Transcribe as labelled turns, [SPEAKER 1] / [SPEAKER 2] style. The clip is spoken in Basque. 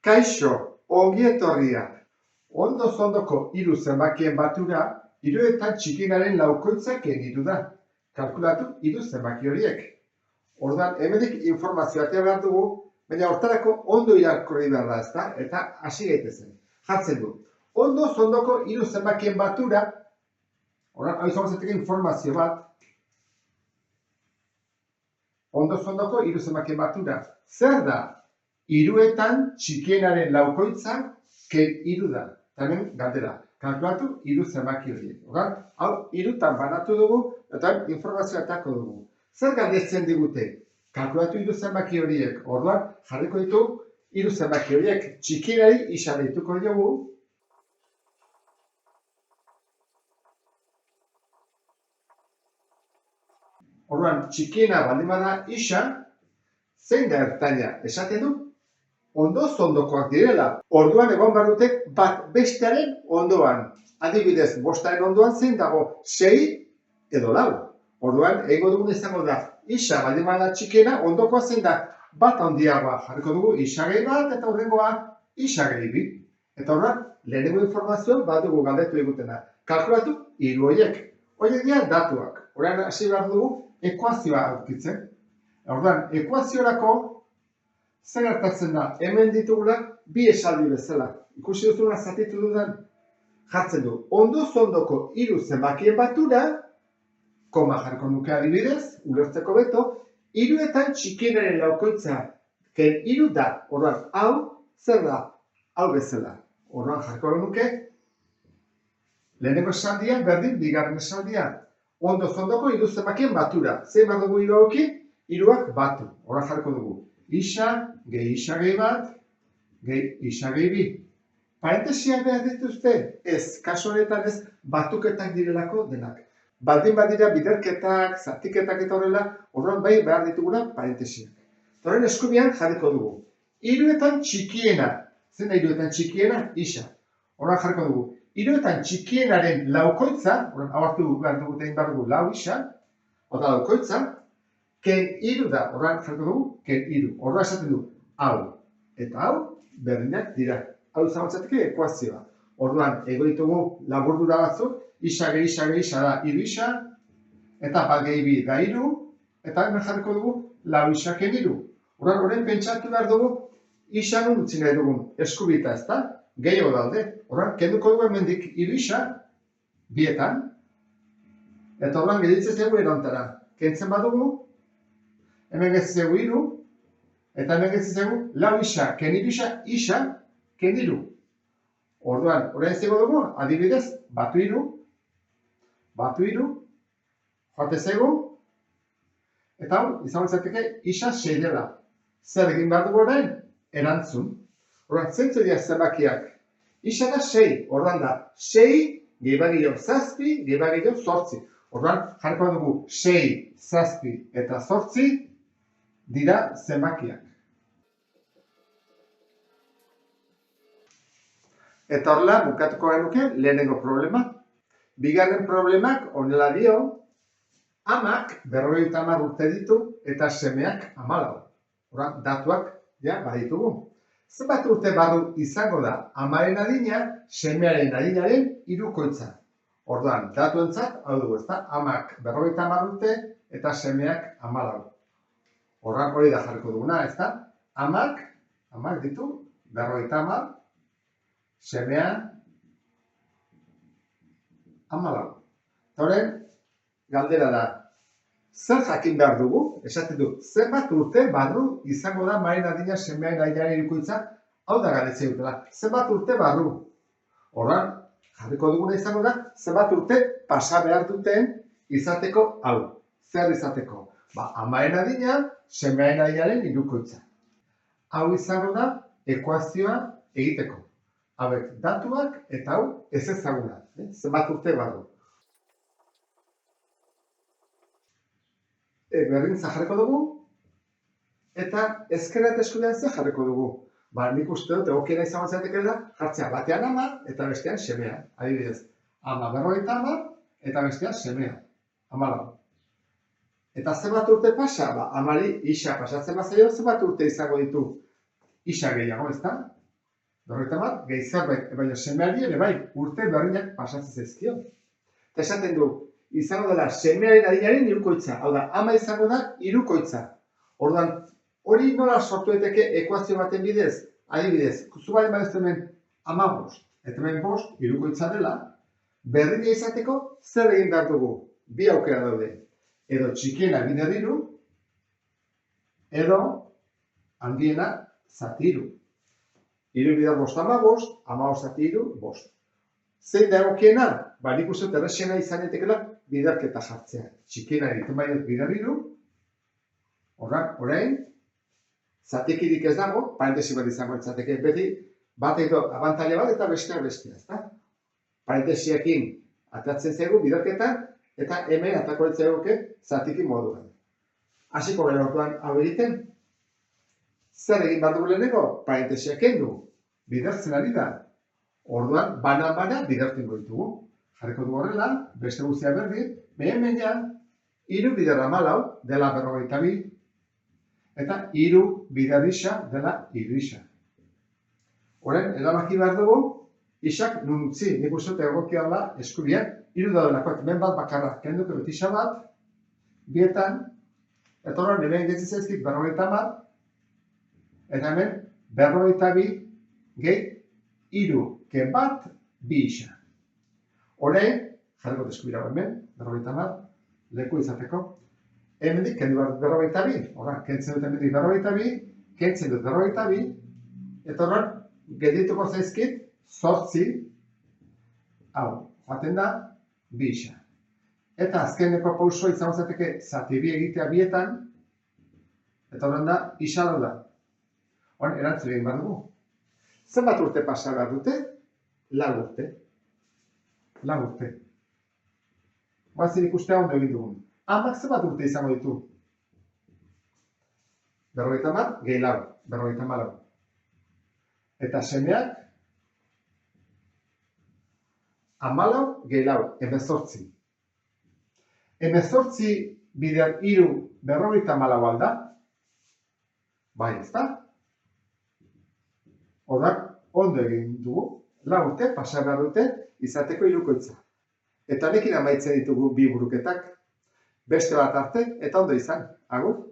[SPEAKER 1] Kaixo, ongi etorria. Ondo-ondoko hiru zenbakien batura, hiruetan txikienaren laukoitza kendu da. Kalkulatu hiru zenbaki horiek. Orduan, hemenik informazioa atea behar dugu, baina hortarako ondo irakurri behar da, ezta? Eta hasi gaitezen. Jartzen du. Ondo-ondoko hiru zenbakien batura, orduan, hau izango zeteke informazio bat. Ondo-ondoko hiru zenbakien batura. Zer da? Hiruetan txikienaren laukoitza hiru da. Hemen galdera. Kalkulatu hiru zenbaki horiek. Orduan, hau hirutan banatu dugu eta informazioa atako dugu. Zer galdetzen digute? Kalkulatu hiru zenbaki horiek. Orduan, jarriko ditu hiru zenbaki horiek. Txikienari isa deituko diogu. Orduan, txikiena baldin bada isa, zein da ertaina? Esaten du? Ondo-ondokoak direla. Orduan egon behar dute bat bestearen ondoan. Adibidez, bostaren ondoan zein dago 6 edo 4. Orduan, egingo dugun izango da, isa baldin bada txikiena, ondokoa zein da bat handiagoa. Jarriko dugu isa gehi bat eta horrengoa isa gehi bi. Eta orduan, lehenengo informazioa badugu galdetu egutena. Kalkulatu hiru horiek. Horiek dira datuak. Orduan, hasi behar dugu ekuazioa aurkitzen. Orduan, ekuaziorako zer gertatzen da, hemen ditugula bi esaldi bezala. Ikusi duzuna zatitu dudan, jartzen du. Ondo-ondoko hiru zenbakien batura, koma jarriko nuke adibidez, ulertzeko beto, hiruetan txikienaren laukoitza hiru da. Orduan, hau, zer da? Hau bezala. Orduan, jarriko nuke, lehenengo esaldia, berdin, bigarren esaldia. Ondo-ondoko hiru zenbakien batura. Zein behar dugu hiru hauki? Hiruak batu. Orduan, jarriko dugu. Isa, gehi isa gehi bat, gehi isa gehi bi. Parentesiak behar dituzte? Ez, kasu honetan ez, batuketak direlako denak. Baldin badira biderketak, zatiketak eta horrela, orduan bai behar ditugula parentesiak. Horren eskubian jarriko dugu. Hiruetan txikiena. Zen da hiruetan txikiena? Isa. Orduan jarriko dugu. Hiruetan txikienaren laukoitza, orduan hau hartu behar dugu egin behar dugu lau isa, oda laukoitza, ken hiru da, orduan jarriko dugu, ken hiru. Orduan esaten du, hau eta hau berdinak dira. Hau izango litzateke ekuazioa. Orduan, ego ditugu laburdura batzuk, isa gehi isa da hiru isa, eta bat gehi bi da hiru, eta hemen jarriko dugu lau isa ken hiru. Orduan, horren pentsatu behar dugu, isa nun utzi nahi dugun eskubita, ezta? Gehiago daude. Orduan, kenduko dugu hemendik hiru isa, bietan, eta orduan gelditzen zegu erontara. Kentzen badugu, hemen gehitzegu hiru, eta hemen gehitzegu lau isa, ken hiru isa, ken hiru. Orduan, orain zego dugu, adibidez, batu hiru, joate zegu, eta hau, izango litzateke isa 6 dela. Zer egin behar dugu orain? Erantzun. Orduan, zeintzu dira zenbakiak? Isa da 6, orduan da 6, gehi bat gehiago 7, gehi bat gehiago 8. Orduan, jarriko dugu 6, 7 eta 8 dira zenbakiak. Eta horrela, bukatuko genuke lehenengo problema. Bigarren problemak honela dio, amak 50 urte ditu eta semeak 14. Orduan, datuak ja baditugu. Zenbat urte barru izango da amaren adina, semearen adinaren hirukoitza. Orduan, datuentzat, hau dugu, ezta? Amak 50 urte eta semeak 14. Orduan, hori da jarriko duguna, ezta? Amak ditu 50, semea 14. Horren, galdera da, zer jakin behar dugu? Esaten du, zenbat urte barru izango da amaren adina, semearen adinaren hirukoitza? Hau da galdetzen dutela, zenbat urte barru? Orduan, jarriko duguna izango da, zenbat urte pasa behar duten izateko hau. Zer izateko? Amaren adina, semearen adinaren hirukoitza. Hau izango da ekuazioa egiteko. Hauek datuak eta hau ez ezaguna. Zenbat urte barru. Berdintza jarriko dugu, eta ezkerra eta eskudean zer jarriko dugu. Nik uste dut, egokiena izango zaiteke da, jartzea batean ama eta bestean semea. Adibidez, ama 50 eta bestean semea. 14. Eta zenbat urte pasa? Amari isa pasatzen bazaio, zenbat urte izango ditu isa gehiago, ezta? 50 gehi zerbait, baina semeari ere bai, urte berriak pasatzen zaizkio. Eta esaten du, izango dela semearen adinaren hirukoitza, hau da, ama izango da hirukoitza. Orduan, hori nola sortu daiteke ekuazio baten bidez? Adibidez, zu bali baduzu hemen 15, eta hemen 5, hirukoitza dela, berdina izateko zer egin behar dugu? Bi aukera daude. Edo txikiena bider hiru, edo handiena zati hiru. Hiru bider 5, 15, 15 zati hiru, 5. Zein da egokiena? Ba, nik uste errexena izan daitekeela biderketa jartzea. Txikiena egiten baiot bider hiru, orain, zatikirik ez dago, parentesi bat izango litzateke beti, bat edo abantaila bat eta bestea, ezta? Parentesiakin atatzen zaigu biderketan, eta hemen atako litzaiguke zatiki moduan. Hasiko gara orduan hau egiten, zer egin behar dugu lehenengo? Parentesiak kendu, bidertzen ari da. Orduan, bana bidertzen ditugu. Jarriko dugu horrela, beste guztia berdin, hemen ja, 3 bider 14 dela 42, eta 3 bider isa dela 3 isa. Horren, erabaki behar dugu, isak nun utzi, nik uste egokia da eskubiak, 3 daudelako, hemen bat bakarra, kenduko dut isa bat, bietan, eta horren, hemen gehiatzen zaizkit 50, eta hemen 42 gehi 3, ken bat, 2 isa. Horrein, jarriko deskubira hemen, 50, leku izateko. Hemendik, kendu bat 42, horren, kentzen dut hemendik 42, kentzen dut 42, eta horren, geldituko zaizkit, 8, hau, joaten da, 2 isa. Eta azkeneko pausoa izango zateke zati bi egitea bietan, eta horren da, isa da. Horren, erantzun egin behar dugu. Zenbat urte pasa behar dute? 4 urte. 4 urte. Guazen ikustea ondo egin dugun. Amak zenbat urte izango ditu? 50 gehi 4, 54. Eta semeak 14 gehi 4, 18. 18 bider 3 54 alda? Bai, ez da? Horrak, ondo egin dugu, 4 urte pasa behar dute izateko hirukoitza. Eta honekin amaitzen ditugu bi buruketak, beste bat arte eta ondo izan, agur.